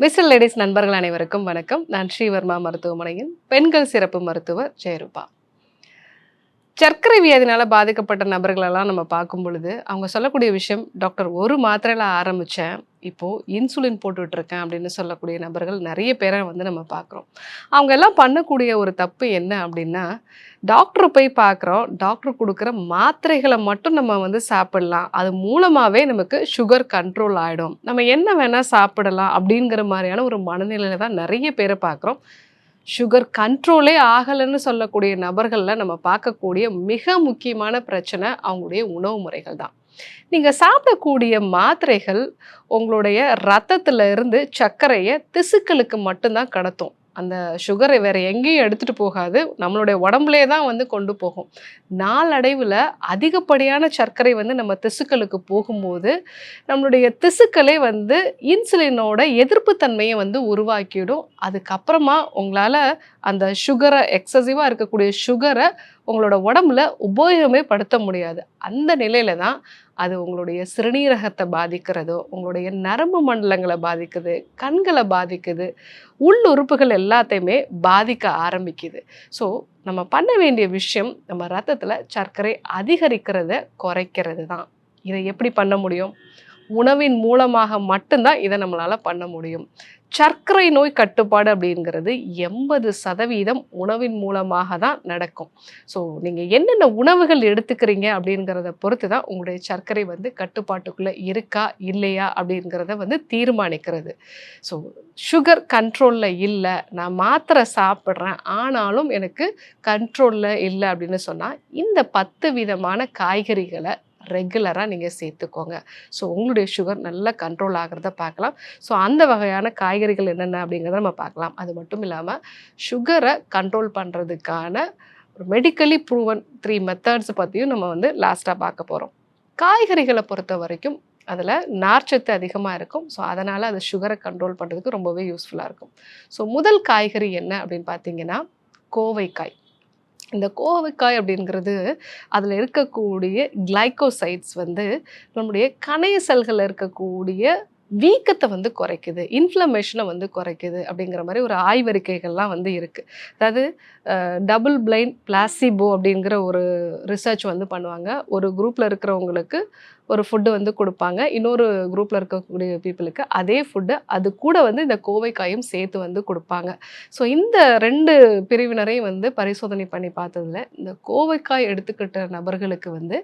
Mister ladies நண்பர்கள் அனைவருக்கும் வணக்கம். நான் ஸ்ரீவர்மா மருத்துவமனையின் பெண்கள் சிறப்பு மருத்துவர் ஜெயரூபா. சர்க்கரை வியாதினால பாதிக்கப்பட்ட நபர்களெல்லாம் நம்ம பார்க்கும் பொழுது அவங்க சொல்லக்கூடிய விஷயம், டாக்டர் ஒரு மாத்திரையில் ஆரம்பித்தேன், இப்போது இன்சுலின் போட்டுட்டு இருக்கேன் அப்படின்னு சொல்லக்கூடிய நபர்கள் நிறைய பேரை வந்து நம்ம பார்க்குறோம். அவங்க எல்லாம் பண்ணக்கூடிய ஒரு தப்பு என்ன அப்படின்னா, டாக்டரை போய் பார்க்குறோம், டாக்டர் கொடுக்குற மாத்திரைகளை மட்டும் நம்ம வந்து சாப்பிடலாம், அது மூலமாகவே நமக்கு சுகர் கண்ட்ரோல் ஆகிடும், நம்ம என்ன வேணால் சாப்பிடலாம் அப்படிங்கிற மாதிரியான ஒரு மனநிலையில் தான் நிறைய பேரை பார்க்குறோம். சுகர் கண்ட்ரோலே ஆகலைன்னு சொல்லக்கூடிய நபர்களில் நம்ம பார்க்கக்கூடிய மிக முக்கியமான பிரச்சனை அவங்களுடைய உணவு முறைகள் தான். நீங்கள் சாப்பிடக்கூடிய மாத்திரைகள் உங்களுடைய ரத்தத்தில் இருந்து சர்க்கரையை திசுக்களுக்கு மட்டும்தான் கடத்தும். அந்த சுகரை வேறு எங்கேயும் எடுத்துகிட்டு போகாது, நம்மளுடைய உடம்புலே தான் வந்து கொண்டு போகும். நாளடைவில் அதிகப்படியான சர்க்கரை வந்து நம்ம திசுக்களுக்கு போகும்போது நம்மளுடைய திசுக்களே வந்து இன்சுலினோட எதிர்ப்பு தன்மையை வந்து உருவாக்கிடும். அதுக்கப்புறமா உங்களால் அந்த சுகரை, எக்ஸசிவாக இருக்கக்கூடிய சுகரை உங்களோட உடம்புல உபயோகமே படுத்த முடியாது. அந்த நிலையில தான் அது உங்களுடைய சிறுநீரகத்தை பாதிக்கிறதோ, உங்களுடைய நரம்பு மண்டலங்களை பாதிக்குது, கண்களை பாதிக்குது, உள்ளுறுப்புகள் எல்லாத்தையுமே பாதிக்க ஆரம்பிக்குது. ஸோ நம்ம பண்ண வேண்டிய விஷயம், நம்ம ரத்தத்தில் சர்க்கரை அதிகரிக்கிறத குறைக்கிறது தான். இதை எப்படி பண்ண முடியும்? உணவின் மூலமாக மட்டும்தான் இதை நம்மளால் பண்ண முடியும். சர்க்கரை நோய் கட்டுப்பாடு அப்படிங்கிறது 80% உணவின் மூலமாக தான் நடக்கும். ஸோ நீங்கள் என்னென்ன உணவுகள் எடுத்துக்கிறீங்க அப்படிங்கிறத பொறுத்து தான் உங்களுடைய சர்க்கரை வந்து கட்டுப்பாட்டுக்குள்ளே இருக்கா இல்லையா அப்படிங்கிறத வந்து தீர்மானிக்கிறது. ஸோ சுகர் கண்ட்ரோலில் இல்லை, நான் மாத்திரை சாப்பிட்றேன் ஆனாலும் எனக்கு கண்ட்ரோலில் இல்லை அப்படின்னு சொன்னால், இந்த 10 விதமான காய்கறிகளை ரெகுலராக நீங்கள் சேர்த்துக்கோங்க. ஸோ உங்களுடைய சுகர் நல்லா கண்ட்ரோல் ஆகிறத பார்க்கலாம். ஸோ அந்த வகையான காய்கறிகள் என்னென்ன அப்படிங்கிறத நம்ம பார்க்கலாம். அது மட்டும் இல்லாமல் சுகரை கண்ட்ரோல் பண்ணுறதுக்கான ஒரு மெடிக்கலி ப்ரூவன் 3 மெத்தட்ஸ் பற்றியும் நம்ம வந்து லாஸ்ட்டாக பார்க்க போகிறோம். காய்கறிகளை பொறுத்த வரைக்கும் அதில் நார்ச்சத்து அதிகமாக இருக்கும். ஸோ அதனால் அது சுகரை கண்ட்ரோல் பண்ணுறதுக்கு ரொம்பவே யூஸ்ஃபுல்லாக இருக்கும். ஸோ முதல் காய்கறி என்ன அப்படின்னு பார்த்தீங்கன்னா, கோவைக்காய். இந்த கோவைக்காய் அப்படிங்கிறது அதில் இருக்கக்கூடிய கிளைகோசைட்ஸ் வந்து நம்முடைய கணைய செல்களில் இருக்கக்கூடிய வீக்கத்தை வந்து குறைக்குது, இன்ஃப்ளமேஷனை வந்து குறைக்குது அப்படிங்கிற மாதிரி ஒரு ஆய்வறிக்கைகள்லாம் வந்து இருக்குது. அதாவது டபுள் பிளைண்ட் பிளாசிபோ அப்படிங்கிற ஒரு ரிசர்ச் வந்து பண்ணுவாங்க. ஒரு குரூப்பில் இருக்கிறவங்களுக்கு ஒரு ஃபுட்டு வந்து கொடுப்பாங்க, இன்னொரு குரூப்பில் இருக்கக்கூடிய பீப்புளுக்கு அதே ஃபுட்டு அது கூட வந்து இந்த கோவைக்காயும் சேர்த்து வந்து கொடுப்பாங்க. ஸோ இந்த 2 பிரிவினரையும் வந்து பரிசோதனை பண்ணி பார்த்ததில் இந்த கோவைக்காய் எடுத்துக்கிட்ட நபர்களுக்கு வந்து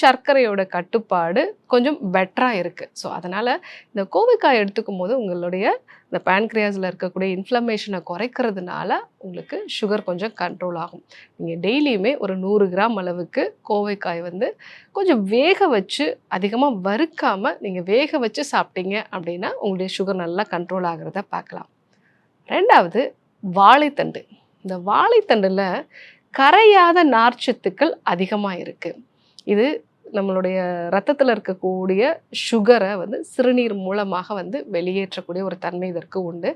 சர்க்கரையோட கட்டுப்பாடு கொஞ்சம் பெட்டராக இருக்குது. ஸோ அதனால் இந்த கோவைக்காய் எடுத்துக்கும் போது உங்களுடைய இந்த பேன்க்ரியாஸில் இருக்கக்கூடிய இன்ஃப்ளமேஷனை குறைக்கிறதுனால உங்களுக்கு சுகர் கொஞ்சம் கண்ட்ரோல் ஆகும். நீங்கள் டெய்லியுமே ஒரு 100 கிராம் அளவுக்கு கோவைக்காய் வந்து கொஞ்சம் வேக வச்சு, அதிகமாக வறுக்காமல் நீங்கள் வேக வச்சு சாப்பிட்டீங்க அப்படின்னா உங்களுடைய சுகர் நல்லா கண்ட்ரோல் ஆகிறத பார்க்கலாம். 2வது வாழைத்தண்டு. இந்த வாழைத்தண்டில் கரையாத நார்ச்சத்துக்கள் அதிகமாக இருக்குது. இது நம்மளுடைய ரத்தத்தில் இருக்கக்கூடிய சுகரை வந்து சிறுநீர் மூலமாக வந்து வெளியேற்றக்கூடிய ஒரு தன்மை இதற்கு உண்டு.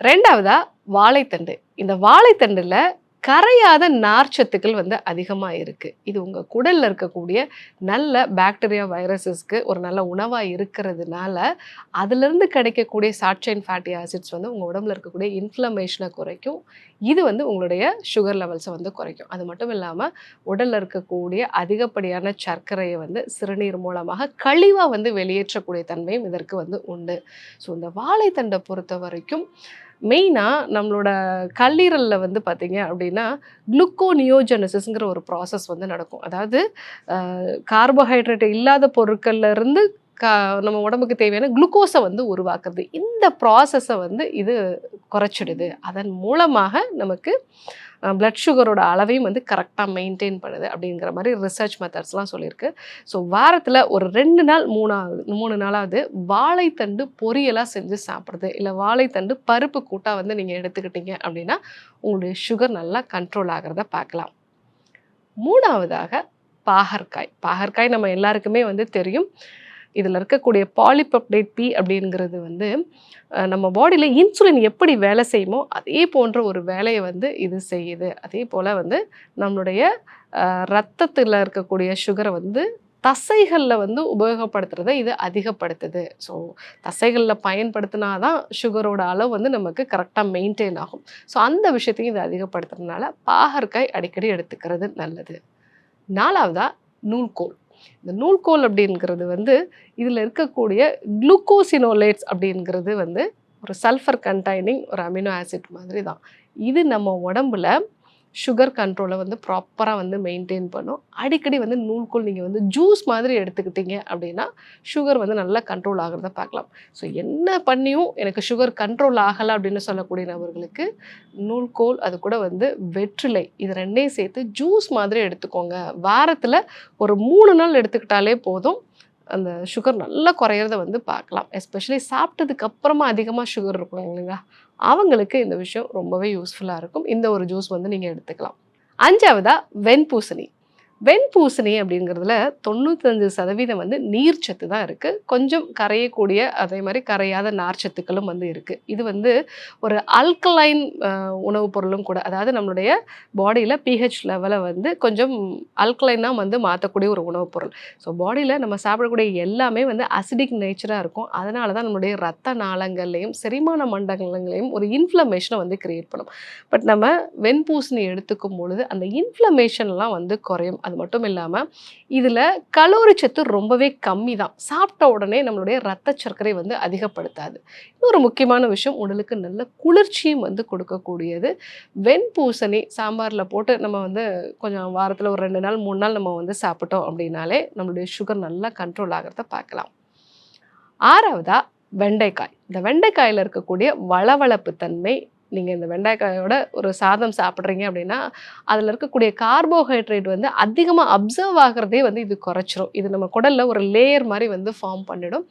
2வதா வாழைத்தண்டு. இந்த வாழைத்தண்டில் கரையாத நார்ச்சத்துக்கள் வந்து அதிகமாக இருக்குது. இது உங்கள் குடலில் இருக்கக்கூடிய நல்ல பாக்டீரியா, வைரஸஸ்க்கு ஒரு நல்ல உணவாக இருக்கிறதுனால அதிலிருந்து கிடைக்கக்கூடிய ஷார்ட் செயின் ஃபேட்டி ஆசிட்ஸ் வந்து உங்கள் உடம்புல இருக்கக்கூடிய இன்ஃப்ளமேஷனை குறைக்கும். இது வந்து உங்களுடைய சுகர் லெவல்ஸை வந்து குறைக்கும். அது மட்டும் இல்லாமல் உடலில் இருக்கக்கூடிய அதிகப்படியான சர்க்கரையை வந்து சிறுநீர் மூலமாக கழிவாக வந்து வெளியேற்றக்கூடிய தன்மையும் இதற்கு வந்து உண்டு. ஸோ இந்த வாழைத்தண்டை பொறுத்த வரைக்கும் மெயினாக நம்மளோட கல்லீரலில் வந்து பார்த்திங்க அப்படின்னா குளுக்கோனியோஜெனசிஸ்ங்கிற ஒரு ப்ராசஸ் வந்து நடக்கும். அதாவது கார்போஹைட்ரேட் இல்லாத பொருட்கள்ல இருந்து நம்ம உடம்புக்கு தேவையான குளுக்கோஸை வந்து உருவாக்குறது. இந்த ப்ராசஸை வந்து இது குறைச்சிடுது. அதன் மூலமாக நமக்கு பிளட் சுகரோட அளவையும் வந்து கரெக்டாக மெயின்டைன் பண்ணுது அப்படிங்கிற மாதிரி ரிசர்ச் மெத்தட்ஸ்லாம் சொல்லியிருக்கு. ஸோ வாரத்தில் ஒரு 2 நாள் 3 நாளாவது வாழைத்தண்டு பொரியலாக செஞ்சு சாப்பிட்றது, இல்லை வாழைத்தண்டு பருப்பு கூட்டாக வந்து நீங்கள் எடுத்துக்கிட்டீங்க அப்படின்னா உங்களுடைய சுகர் நல்லா கண்ட்ரோல் ஆகிறத பார்க்கலாம். 3வதாக பாகற்காய். பாகற்காய் நம்ம எல்லாருக்குமே வந்து தெரியும். இதில் இருக்கக்கூடிய பாலிபெப்டைட் பி அப்படிங்கிறது வந்து நம்ம பாடியில் இன்சுலின் எப்படி வேலை செய்யுமோ அதே போன்ற ஒரு வேலையை வந்து இது செய்யுது. அதே போல் வந்து நம்மளுடைய ரத்தத்தில் இருக்கக்கூடிய சுகரை வந்து தசைகளில் வந்து உபயோகப்படுத்துறதை இது அதிகப்படுத்துது. ஸோ தசைகளில் பயன்படுத்தினா தான் சுகரோட அளவு வந்து நமக்கு கரெக்டாக மெயின்டைன் ஆகும். ஸோ அந்த விஷயத்தையும் இது அதிகப்படுத்துறதுனால பாகற்காய் அடிக்கடி எடுத்துக்கிறது நல்லது. 4வதா நூல்கோல். இந்த நூல்கோல் அப்படிங்கிறது வந்து இதில் இருக்கக்கூடிய குளுக்கோசினோலேட்ஸ் அப்படிங்கிறது வந்து ஒரு சல்ஃபர் கண்டைனிங் ஒரு அமினோ ஆசிட் மாதிரி தான். இது நம்ம உடம்புல சுகர் கண்ட்ரோலை வந்து ப்ராப்பராக வந்து மெயின்டைன் பண்ணும். அடிக்கடி வந்து நூல்கோல் நீங்கள் வந்து ஜூஸ் மாதிரி எடுத்துக்கிட்டீங்க அப்படின்னா சுகர் வந்து நல்லா கண்ட்ரோல் ஆகிறத பார்க்கலாம். ஸோ என்ன பண்ணியும் எனக்கு சுகர் கண்ட்ரோல் ஆகலை அப்படின்னு சொல்லக்கூடிய நபர்களுக்கு நூல்கோல் அது கூட வந்து வெற்றிலை இது 2யும் சேர்த்து ஜூஸ் மாதிரி எடுத்துக்கோங்க. வாரத்தில் ஒரு 3 நாள் எடுத்துக்கிட்டாலே போதும். அந்த சுகர் நல்லா குறையிறத வந்து பார்க்கலாம். எஸ்பெஷலி சாப்பிட்டதுக்கு அப்புறமா அதிகமாக சுகர் இருக்கும் இல்லைங்களா, அவங்களுக்கு இந்த விஷயம் ரொம்பவே யூஸ்ஃபுல்லாக இருக்கும். இந்த ஒரு ஜூஸ் வந்து நீங்கள் எடுத்துக்கலாம். 5வதா வெண்பூசணி. வெண்பூசணி அப்படிங்கிறதுல 95% வந்து நீர்ச்சத்து தான் இருக்குது. கொஞ்சம் கரையக்கூடிய அதே மாதிரி கரையாத நார்ச்சத்துக்களும் வந்து இருக்குது. இது வந்து ஒரு அல்கலைன் உணவுப் பொருளும் கூட. அதாவது நம்மளுடைய பாடியில் பிஹெச் லெவலை வந்து கொஞ்சம் அல்கலைனாக வந்து மாற்றக்கூடிய ஒரு உணவுப் பொருள். ஸோ பாடியில் நம்ம சாப்பிடக்கூடிய எல்லாமே வந்து அசிடிக் நேச்சராக இருக்கும். அதனால தான் நம்மளுடைய ரத்த நாளங்கள்லையும் செரிமான மண்டலங்களையும் ஒரு இன்ஃப்ளமேஷனை வந்து கிரியேட் பண்ணும். பட் நம்ம வெண்பூசணி எடுத்துக்கும் பொழுது அந்த இன்ஃப்ளமேஷன்லாம் வந்து குறையும். அது மட்டும் இல்லாமல் இதில் கலோரி சத்து ரொம்பவே கம்மி தான். சாப்பிட்ட உடனே நம்மளுடைய ரத்த சர்க்கரை வந்து அதிகப்படுத்தாது. இன்னொரு முக்கியமான விஷயம், உடலுக்கு நல்ல குளிர்ச்சியும் வந்து கொடுக்கக்கூடியது. வெண்பூசணி சாம்பாரில் போட்டு நம்ம வந்து கொஞ்சம் வாரத்தில் ஒரு 2 நாள் 3 நாள் நம்ம வந்து சாப்பிட்டோம் அப்படின்னாலே நம்மளுடைய சுகர் நல்லா கண்ட்ரோல் ஆகிறத பார்க்கலாம். 6வதா வெண்டைக்காய். இந்த வெண்டைக்காயில் இருக்கக்கூடிய வளவளப்பு தன்மை, நீங்கள் இந்த வெண்டைக்காயோட ஒரு சாதம் சாப்பிட்றீங்க அப்படின்னா அதில் இருக்கக்கூடிய கார்போஹைட்ரேட் வந்து அதிகமாக அப்சர்வ் ஆகிறதே வந்து இது குறைச்சிரும். இது நம்ம குடலில் ஒரு லேயர் மாதிரி வந்து ஃபார்ம் பண்ணிடும்.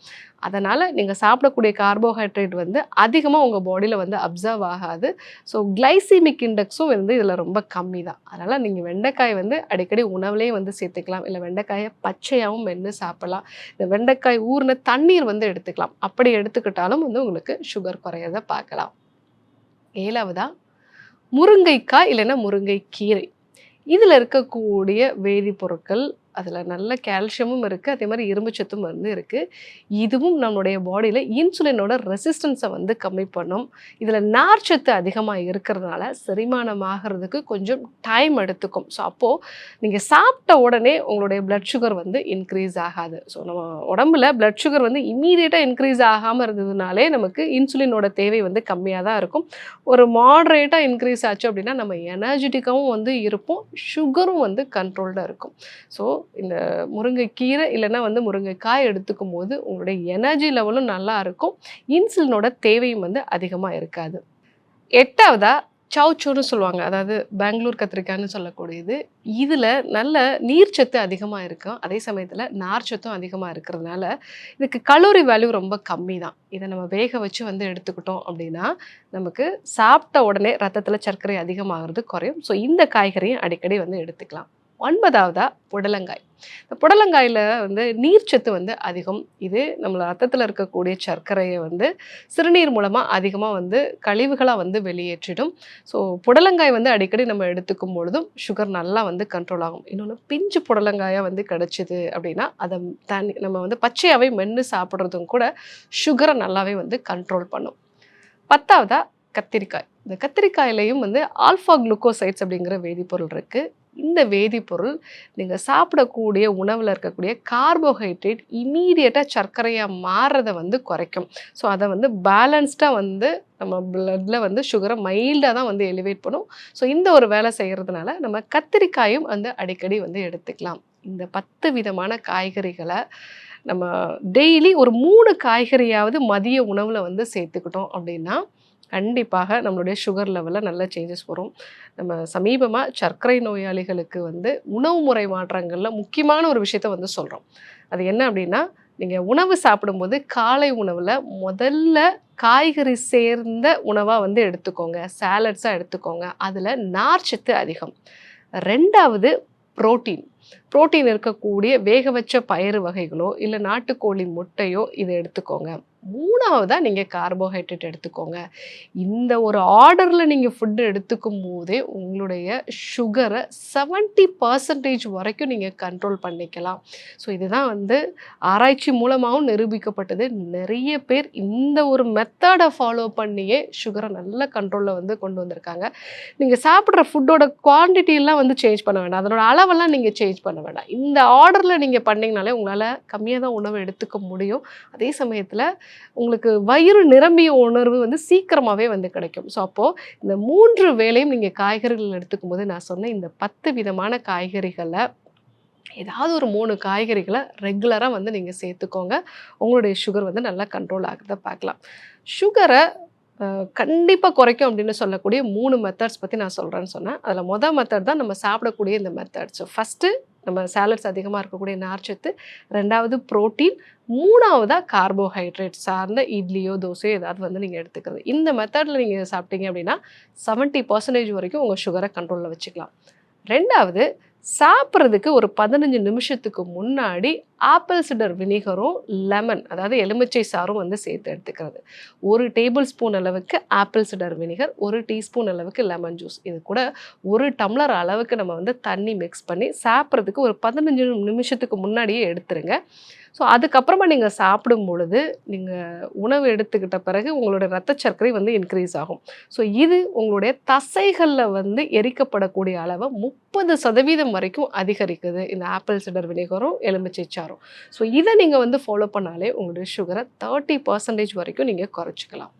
அதனால் நீங்கள் சாப்பிடக்கூடிய கார்போஹைட்ரேட் வந்து அதிகமாக உங்கள் பாடியில் வந்து அப்சர்வ் ஆகாது. ஸோ கிளைசிமிக் இண்டெக்ஸும் வந்து இதில் ரொம்ப கம்மி தான். அதனால் நீங்கள் வெண்டைக்காய் வந்து அடிக்கடி உணவுலேயும் வந்து சேர்த்துக்கலாம். இல்லை வெண்டைக்காயை பச்சையாகவும் மென்று சாப்பிடலாம். இந்த வெண்டைக்காய் ஊறின தண்ணீர் வந்து எடுத்துக்கலாம். அப்படி எடுத்துக்கிட்டாலும் வந்து உங்களுக்கு சுகர் குறையதை பார்க்கலாம். 7வதா முருங்கைக்காய் இல்லைன்னா முருங்கைக்கீரை. இதில் இருக்கக்கூடிய வேதிப்பொருட்கள் அதில் நல்ல கால்சியமும் இருக்குது, அதே மாதிரி இரும்புச்சத்தும் வந்து இருக்குது. இதுவும் நம்மளுடைய பாடியில் இன்சுலினோட ரெசிஸ்டன்ஸை வந்து கம்மி பண்ணும். இதில் நார்ச்சத்து அதிகமாக இருக்கிறதுனால செரிமானம் ஆகிறதுக்கு கொஞ்சம் டைம் எடுத்துக்கும். ஸோ அப்போது நீங்கள் சாப்பிட்ட உடனே உங்களுடைய பிளட் சுகர் வந்து இன்க்ரீஸ் ஆகாது. ஸோ நம்ம உடம்புல பிளட் சுகர் வந்து இம்மீடியட்டாக இன்க்ரீஸ் ஆகாமல் இருந்ததுனாலே நமக்கு இன்சுலினோட தேவை வந்து கம்மியாக தான் இருக்கும். ஒரு மாட்ரேட்டாக இன்க்ரீஸ் ஆச்சு அப்படின்னா நம்ம எனர்ஜெட்டிக்காகவும் வந்து இருப்போம், சுகரும் வந்து கண்ட்ரோல்டாக இருக்கும். ஸோ இந்த முருங்கைக்கீரை இல்லைன்னா வந்து முருங்கைக்காய் எடுத்துக்கும் போது உங்களுடைய எனர்ஜி லெவலும் நல்லா இருக்கும், இன்சுலினோட தேவையும் வந்து அதிகமாக இருக்காது. 8வதா சவுச்சோன்னு சொல்லுவாங்க, அதாவது பெங்களூர் கத்திரிக்காய்னு சொல்லக்கூடியது. இதில் நல்ல நீர்ச்சத்து அதிகமாக இருக்கும், அதே சமயத்தில் நார்ச்சத்தும் அதிகமாக இருக்கிறதுனால இதுக்கு கலோரி வேல்யூ ரொம்ப கம்மி தான். இதை நம்ம வேக வச்சு வந்து எடுத்துக்கிட்டோம் அப்படின்னா நமக்கு சாப்பிட்ட உடனே ரத்தத்தில் சர்க்கரை அதிகமாகிறது குறையும். ஸோ இந்த காய்கறியும் அடிக்கடி வந்து எடுத்துக்கலாம். 9வதா புடலங்காய். இந்த புடலங்காயில் வந்து நீர்ச்சத்து வந்து அதிகம். இது நம்ம ரத்தத்தில் இருக்கக்கூடிய சர்க்கரையை வந்து சிறுநீர் மூலமாக அதிகமாக வந்து கழிவுகளாக வந்து வெளியேற்றிடும். ஸோ புடலங்காய் வந்து அடிக்கடி நம்ம எடுத்துக்கும் பொழுதும் சுகர் நல்லா வந்து கண்ட்ரோல் ஆகும். இன்னொன்று, பிஞ்சு புடலங்காயாக வந்து கிடச்சிது அப்படின்னா அதை நம்ம வந்து பச்சையாகவே மென்று சாப்பிட்றதும் கூட சுகரை நல்லாவே வந்து கண்ட்ரோல் பண்ணும். 10வதா கத்திரிக்காய். இந்த கத்திரிக்காயிலையும் வந்து ஆல்ஃபா குளுக்கோசைட்ஸ் அப்படிங்கிற வேதிப்பொருள் இருக்குது. இந்த வேதிப்பொருள் நீங்கள் சாப்பிடக்கூடிய உணவில் இருக்கக்கூடிய கார்போஹைட்ரேட் இமீடியட்டாக சர்க்கரையாக மாறுறதை வந்து குறைக்கும். ஸோ அதை வந்து பேலன்ஸ்டாக வந்து நம்ம பிளட்டில் வந்து சுகரை மைல்டாக தான் வந்து எலிவேட் பண்ணும். ஸோ இந்த ஒரு வேலை செய்கிறதுனால நம்ம கத்திரிக்காயும் வந்து அடிக்கடி வந்து எடுத்துக்கலாம். இந்த 10 விதமான காய்கறிகளை நம்ம டெய்லி ஒரு 3 காய்கறியாவது மதிய உணவில் வந்து சேர்த்துக்கிட்டோம் அப்படின்னா கண்டிப்பாக நம்மளுடைய சுகர் லெவலில் நல்ல சேஞ்சஸ் வரும். நம்ம சமீபமாக சர்க்கரை நோயாளிகளுக்கு வந்து உணவு முறை மாற்றங்களில் முக்கியமான ஒரு விஷயத்த வந்து சொல்கிறோம். அது என்ன அப்படின்னா, நீங்கள் உணவு சாப்பிடும்போது காலை உணவில் முதல்ல காய்கறி சேர்ந்த உணவாக வந்து எடுத்துக்கோங்க, சாலட்ஸாக எடுத்துக்கோங்க. அதில் நார்ச்சத்து அதிகம். 2வது புரோட்டீன் இருக்கக்கூடிய வேக வச்ச பயிறு வகைகளோ இல்லை நாட்டுக்கோழி முட்டையோ இதை எடுத்துக்கோங்க. 3வதா நீங்கள் கார்போஹைட்ரேட் எடுத்துக்கோங்க. இந்த ஒரு ஆர்டரில் நீங்கள் ஃபுட்டு எடுத்துக்கும் போதே உங்களுடைய சுகரை 70% வரைக்கும் நீங்கள் கண்ட்ரோல் பண்ணிக்கலாம். ஸோ இதுதான் வந்து ஆராய்ச்சி மூலமாகவும் நிரூபிக்கப்பட்டது. நிறைய பேர் இந்த ஒரு மெத்தடை ஃபாலோ பண்ணியே சுகரை நல்ல கண்ட்ரோலில் வந்து கொண்டு வந்திருக்காங்க. நீங்கள் சாப்பிட்ற ஃபுட்டோட குவான்டிட்டியெல்லாம் வந்து சேஞ்ச் பண்ண வேண்டாம். அதனோட அளவெல்லாம் நீங்கள் சேஞ்ச் பண்ண வேண்டாம். இந்த ஆர்டரில் நீங்கள் பண்ணிங்கனாலே உங்களால் கம்மியாக தான் உணவு எடுத்துக்க முடியும். அதே சமயத்தில் உங்களுக்கு வயிறு நிரம்பிய உணர்வு வந்து சீக்கிரமாகவே வந்து கிடைக்கும். ஸோ அப்போது இந்த 3 வேளையும் நீங்கள் காய்கறிகள் எடுத்துக்கும் போது நான் சொன்ன இந்த 10 விதமான காய்கறிகளை ஏதாவது ஒரு 3 காய்கறிகளை ரெகுலராக வந்து நீங்கள் சேர்த்துக்கோங்க. உங்களுடைய சுகர் வந்து நல்லா கண்ட்ரோல் ஆகுறத பார்க்கலாம். சுகரை கண்டிப்பாக குறைக்கும் அப்படின்னு சொல்லக்கூடிய 3 மெத்தட்ஸ் பற்றி நான் சொல்கிறேன்னு சொன்னேன். அதில் மெத்தட் தான் நம்ம சாப்பிடக்கூடிய இந்த மெத்தட். ஸோ ஃபஸ்ட்டு நம்ம சாலட்ஸ் அதிகமாக இருக்கக்கூடிய நார்ச்சத்து, 2வது புரோட்டீன், 3வதா கார்போஹைட்ரேட் சார்ந்த இட்லியோ தோசையோ ஏதாவது வந்து நீங்கள் எடுத்துக்கிறது. இந்த மெத்தடில் நீங்கள் சாப்பிட்டீங்க அப்படின்னா 70% வரைக்கும் உங்கள் சுகரை கண்ட்ரோலில் வச்சுக்கலாம். 2வது சாப்பிட்றதுக்கு ஒரு 15 நிமிஷத்துக்கு முன்னாடி ஆப்பிள் சிடர் வினிகரும் லெமன் அதாவது எலுமிச்சை சாறும் வந்து சேர்த்து எடுத்துக்கிறது. 1 டேபிள் ஸ்பூன் அளவுக்கு ஆப்பிள் சிடர் வினிகர், 1 டீஸ்பூன் அளவுக்கு லெமன் ஜூஸ், இது கூட 1 டம்ளர் அளவுக்கு நம்ம வந்து தண்ணி மிக்ஸ் பண்ணி சாப்பிட்றதுக்கு ஒரு 15 நிமிஷத்துக்கு முன்னாடியே எடுத்துருங்க. ஸோ அதுக்கப்புறமா நீங்கள் சாப்பிடும் பொழுது நீங்கள் உணவு எடுத்துக்கிட்ட பிறகு உங்களோட ரத்த சர்க்கரை வந்து இன்க்ரீஸ் ஆகும். ஸோ இது உங்களுடைய தசைகளில் வந்து எரிக்கப்படக்கூடிய அளவை 30% வரைக்கும் அதிகரிக்குது இந்த ஆப்பிள் சிடர் வினிகரும் எலுமிச்சை சாறும். ஸோ இதை நீங்கள் வந்து ஃபாலோ பண்ணாலே உங்களுடைய சுகரை 30% வரைக்கும் நீங்கள் குறைச்சிக்கலாம்.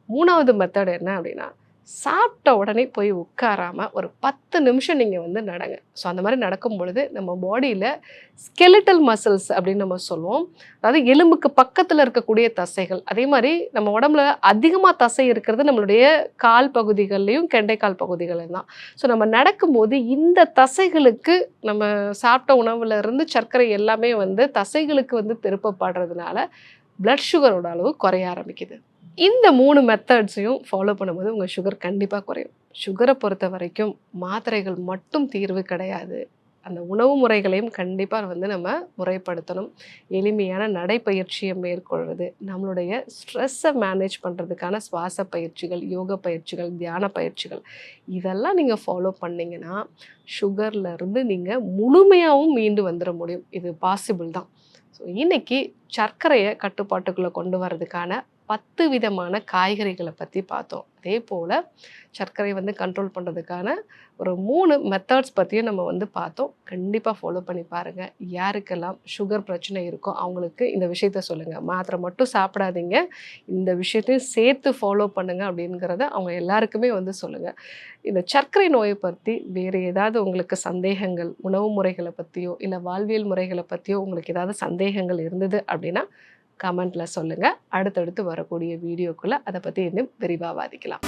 3வது மெத்தட் என்ன அப்படின்னா, சாப்பிட்ட உடனே போய் உட்காராமல் ஒரு 10 நிமிஷம் நீங்கள் வந்து நடங்க. ஸோ அந்த மாதிரி நடக்கும் பொழுது நம்ம பாடியில் ஸ்கெலிட்டல் மசில்ஸ் அப்படின்னு நம்ம சொல்லுவோம். அதாவது எலும்புக்கு பக்கத்தில் இருக்கக்கூடிய தசைகள். அதே மாதிரி நம்ம உடம்புல அதிகமாக தசை இருக்கிறது நம்மளுடைய கால் பகுதிகள்லையும் கெண்டைக்கால் பகுதிகள்லையும் தான். ஸோ நம்ம நடக்கும்போது இந்த தசைகளுக்கு நம்ம சாப்பிட்ட உணவுல இருந்து சர்க்கரை எல்லாமே வந்து தசைகளுக்கு வந்து திருப்பப்படுறதுனால பிளட் சுகரோட அளவு குறைய ஆரம்பிக்குது. இந்த 3 மெத்தட்ஸையும் ஃபாலோ பண்ணும்போது உங்கள் சுகர் கண்டிப்பாக குறையும். சுகரை பொறுத்த வரைக்கும் மாத்திரைகள் மட்டும் தீர்வு கிடையாது. அந்த உணவு முறைகளையும் கண்டிப்பாக வந்து நம்ம முறைப்படுத்தணும். எளிமையான நடைப்பயிற்சியை மேற்கொள்வது, நம்மளுடைய ஸ்ட்ரெஸ்ஸை மேனேஜ் பண்ணுறதுக்கான சுவாச பயிற்சிகள், யோக பயிற்சிகள், தியான பயிற்சிகள் இதெல்லாம் நீங்கள் ஃபாலோ பண்ணிங்கன்னா சுகர்லேருந்து நீங்கள் முழுமையாகவும் மீண்டு வந்துட முடியும். இது பாசிபிள் தான். ஸோ இன்றைக்கி சர்க்கரையை கட்டுப்பாட்டுக்குள்ளே கொண்டு வரதுக்கான 10 விதமான காய்கறிகளை பற்றி பார்த்தோம். அதே போல் சர்க்கரை வந்து கண்ட்ரோல் பண்ணுறதுக்கான ஒரு 3 மெத்தட்ஸ் பற்றியும் நம்ம வந்து பார்த்தோம். கண்டிப்பாக ஃபாலோ பண்ணி பாருங்கள். யாருக்கெல்லாம் சுகர் பிரச்சனை இருக்கோ அவங்களுக்கு இந்த விஷயத்த சொல்லுங்கள். மாத்திரை மட்டும் சாப்பிடாதீங்க, இந்த விஷயத்தையும் சேர்த்து ஃபாலோ பண்ணுங்கள் அப்படிங்கிறத அவங்க எல்லாருக்குமே வந்து சொல்லுங்கள். இந்த சர்க்கரை நோயை பற்றி வேறு ஏதாவது உங்களுக்கு சந்தேகங்கள், உணவு முறைகளை பற்றியோ இல்லை வாழ்வியல் முறைகளை பற்றியோ உங்களுக்கு ஏதாவது சந்தேகங்கள் இருந்தது அப்படின்னா கமெண்ட்டில் சொல்லுங்கள். அடுத்தடுத்து வரக்கூடிய வீடியோக்குள்ளே அதை பற்றி இன்னும் விரிவாக வாதிக்கலாம்.